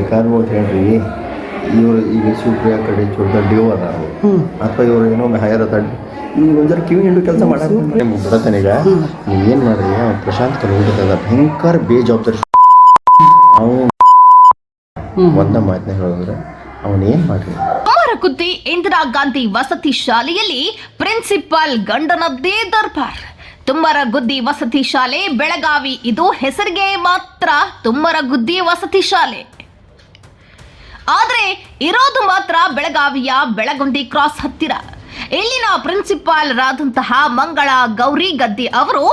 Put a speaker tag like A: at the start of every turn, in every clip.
A: ಬೇಕಾದ್ಬೋದು ಹೇಳ್ರಿ ಇವರು ಈಗ ಸುಪ್ರಿಯಾ ಕಡೆ ಚೂರ್ದ ಡ್ಯೂ ಅದಾರು ಅಥವಾ ಇವರು ಏನೋ ಹೈಯರ್ ಅದ ಇವ್ರು ಒಂಥರ ಕಿವಿ ಹಿಂಡು ಕೆಲಸ ಮಾಡಕ್ಕೆ ಬಿಡತಾನೀಗ ನೀವೇನು ಮಾಡ್ರಿ ಪ್ರಶಾಂತ್ ಕಲ್ಬಿಟ್ಟದ ಭಯಂಕರ ಬೇಜವಾಬ್ದಾರಿ ಅವನು ಒಂದ ಮಾತನ್ನ ಹೇಳಿದ್ರೆ ಅವನೇನು ಮಾಡ್ರಿ.
B: ಅಮರಗುದ್ದಿ ಇಂದಿರಾ ಗಾಂಧಿ ವಸತಿ ಶಾಲೆಯಲ್ಲಿ ಪ್ರಿನ್ಸಿಪಾಲ್ ಗಂಡನದ್ದೇ ದರ್ಬಾರ್. ತುಮ್ಮರಗುದ್ದಿ ವಸತಿ ಶಾಲೆ ಬೆಳಗಾವಿ. ಇದು ಹೆಸರಿಗೆ ಮಾತ್ರ ತುಮ್ಮರಗುದ್ದಿ ವಸತಿ ಶಾಲೆ, ಆದ್ರೆ ಇರೋದು ಮಾತ್ರ ಬೆಳಗಾವಿಯ ಬೆಳಗುಂದಿ ಕ್ರಾಸ್ ಹತ್ತಿರ. ಇಲ್ಲಿನ ಪ್ರಿನ್ಸಿಪಾಲ್ ರಾದಂತಹ ಮಂಗಳ ಗೌರಿ ಗದ್ದಿ ಅವರು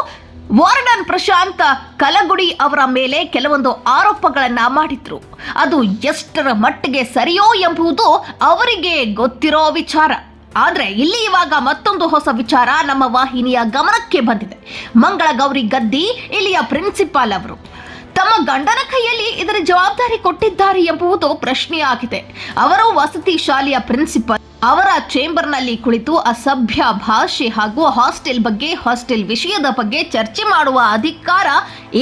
B: ವಾರ್ಡನ್ ಪ್ರಶಾಂತ್ ಕಲಗುಡಿ ಅವರ ಮೇಲೆ ಕೆಲವೊಂದು ಆರೋಪಗಳನ್ನ ಮಾಡಿದ್ರು. ಅದು ಎಷ್ಟರ ಮಟ್ಟಿಗೆ ಸರಿಯೋ ಎಂಬುದು ಅವರಿಗೆ ಗೊತ್ತಿರೋ ವಿಚಾರ. ಆದ್ರೆ ಇಲ್ಲಿ ಇವಾಗ ಮತ್ತೊಂದು ಹೊಸ ವಿಚಾರ ನಮ್ಮ ವಾಹಿನಿಯ ಗಮನಕ್ಕೆ ಬಂದಿದೆ. ಮಂಗಳ ಗೌರಿ ಗದ್ದಿ ಇಲ್ಲಿಯ ಪ್ರಿನ್ಸಿಪಾಲ್ ಅವರು ತಮ್ಮ ಗಂಡನ ಕೈಯಲ್ಲಿ ಇದರ ಜವಾಬ್ದಾರಿ ಕೊಟ್ಟಿದ್ದಾರೆ ಎಂಬುದು ಪ್ರಶ್ನೆಯಾಗಿದೆ. ಅವರು ವಸತಿ ಶಾಲೆಯ ಪ್ರಿನ್ಸಿಪಾಲ್. ಅವರ ಚೇಂಬರ್ನಲ್ಲಿ ಕುಳಿತು ಅಸಭ್ಯ ಭಾಷೆ ಹಾಗೂ ಹಾಸ್ಟೆಲ್ ವಿಷಯದ ಬಗ್ಗೆ ಚರ್ಚೆ ಮಾಡುವ ಅಧಿಕಾರ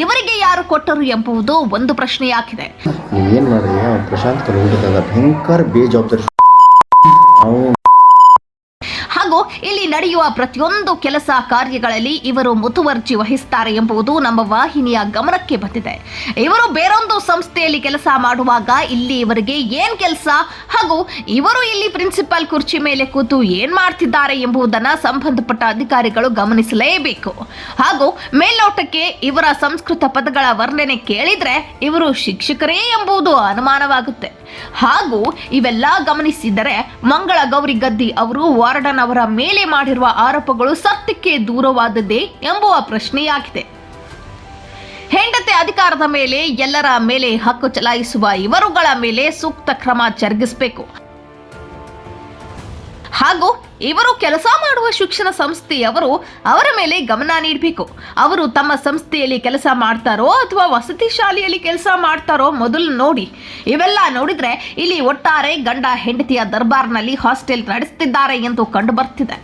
B: ಇವರಿಗೆ ಯಾರು ಕೊಟ್ಟರು ಎಂಬುದು ಒಂದು ಪ್ರಶ್ನೆಯಾಗಿದೆ.
A: ನೀವೇನು ಮಾಡ್ರಿ ಪ್ರಶಾಂತ್ ಕಲ್ಬಿಟ್ಟದ ಭಯಂಕರ ಬೇಜವಾಬ್ದಾರಿ
B: ಹಾಗೂ ಇಲ್ಲಿ ನಡೆಯುವ ಪ್ರತಿಯೊಂದು ಕೆಲಸ ಕಾರ್ಯಗಳಲ್ಲಿ ಇವರು ಮುತುವರ್ಜಿ ವಹಿಸುತ್ತಾರೆ ಎಂಬುದು ನಮ್ಮ ವಾಹಿನಿಯ ಗಮನಕ್ಕೆ ಬಂದಿದೆ. ಇವರು ಬೇರೊಂದು ಸಂಸ್ಥೆಯಲ್ಲಿ ಕೆಲಸ ಮಾಡುವಾಗ ಇಲ್ಲಿ ಇವರಿಗೆ ಏನ್ ಕೆಲಸ ಹಾಗೂ ಇವರು ಇಲ್ಲಿ ಪ್ರಿನ್ಸಿಪಾಲ್ ಕುರ್ಚಿ ಮೇಲೆ ಕೂತು ಏನ್ ಮಾಡ್ತಿದ್ದಾರೆ ಎಂಬುದನ್ನ ಸಂಬಂಧಪಟ್ಟ ಅಧಿಕಾರಿಗಳು ಗಮನಿಸಲೇಬೇಕು. ಹಾಗೂ ಮೇಲ್ನೋಟಕ್ಕೆ ಇವರ ಸಂಸ್ಕೃತ ಪದಗಳ ವರ್ಣನೆ ಕೇಳಿದ್ರೆ ಇವರು ಶಿಕ್ಷಕರೇ ಎಂಬುದು ಅನುಮಾನವಾಗುತ್ತೆ. ಹಾಗೂ ಇವೆಲ್ಲ ಗಮನಿಸಿದರೆ ಮಂಗಳ ಗೌರಿ ಗದ್ದಿ ಅವರು ವಾರ್ಡನ್ ಅವರ ಮೇಲೆ ಮಾಡಿರುವ ಆರೋಪಗಳು ಸತ್ಯಕ್ಕೆ ದೂರವಾದದ್ದೇ ಎಂಬುವ ಪ್ರಶ್ನೆಯಾಗಿದೆ. ಹೆಂಡತಿ ಅಧಿಕಾರದ ಮೇಲೆ ಎಲ್ಲರ ಮೇಲೆ ಹಕ್ಕು ಚಲಾಯಿಸುವ ಇವರುಗಳ ಮೇಲೆ ಸೂಕ್ತ ಕ್ರಮ ಜರುಗಿಸಬೇಕು. ಹಾಗೂ ಇವರು ಕೆಲಸ ಮಾಡುವ ಶಿಕ್ಷಣ ಸಂಸ್ಥೆಯವರು ಅವರ ಮೇಲೆ ಗಮನ ನೀಡಬೇಕು. ಅವರು ತಮ್ಮ ಸಂಸ್ಥೆಯಲ್ಲಿ ಕೆಲಸ ಮಾಡ್ತಾರೋ ಅಥವಾ ವಸತಿ ಶಾಲೆಯಲ್ಲಿ ಕೆಲಸ ಮಾಡ್ತಾರೋ ಮೊದಲು ನೋಡಿ. ಇವೆಲ್ಲ ನೋಡಿದ್ರೆ ಇಲ್ಲಿ ಒಟ್ಟಾರೆ ಗಂಡ ಹೆಂಡತಿಯ ದರ್ಬಾರ್ನಲ್ಲಿ ಹಾಸ್ಟೆಲ್ ನಡೆಸುತ್ತಿದ್ದಾರೆ ಎಂದು ಕಂಡು ಬರ್ತಿದೆ.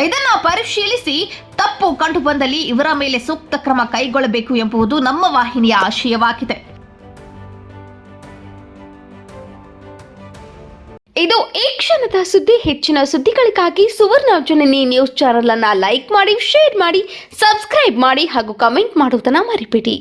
B: ಇದನ್ನ ಪರಿಶೀಲಿಸಿ ತಪ್ಪು ಕಂಡು ಬಂದಲ್ಲಿ ಇವರ ಮೇಲೆ ಸೂಕ್ತ ಕ್ರಮ ಕೈಗೊಳ್ಳಬೇಕು ಎಂಬುದು ನಮ್ಮ ವಾಹಿನಿಯ ಆಶಯವಾಗಿದೆ.
C: ಇದು ಈ ಕ್ಷಣದ ಸುದ್ದಿ. ಹೆಚ್ಚಿನ ಸುದ್ದಿಗಳಿಗಾಗಿ ಸುವರ್ಣ ಜನನಿ ನ್ಯೂಸ್ ಚಾನೆಲ್ ಅನ್ನ ಲೈಕ್ ಮಾಡಿ, ಶೇರ್ ಮಾಡಿ, ಸಬ್ಸ್ಕ್ರೈಬ್ ಮಾಡಿ ಹಾಗೂ ಕಮೆಂಟ್ ಮಾಡುವುದನ್ನ ಮರಿಬೇಡಿ.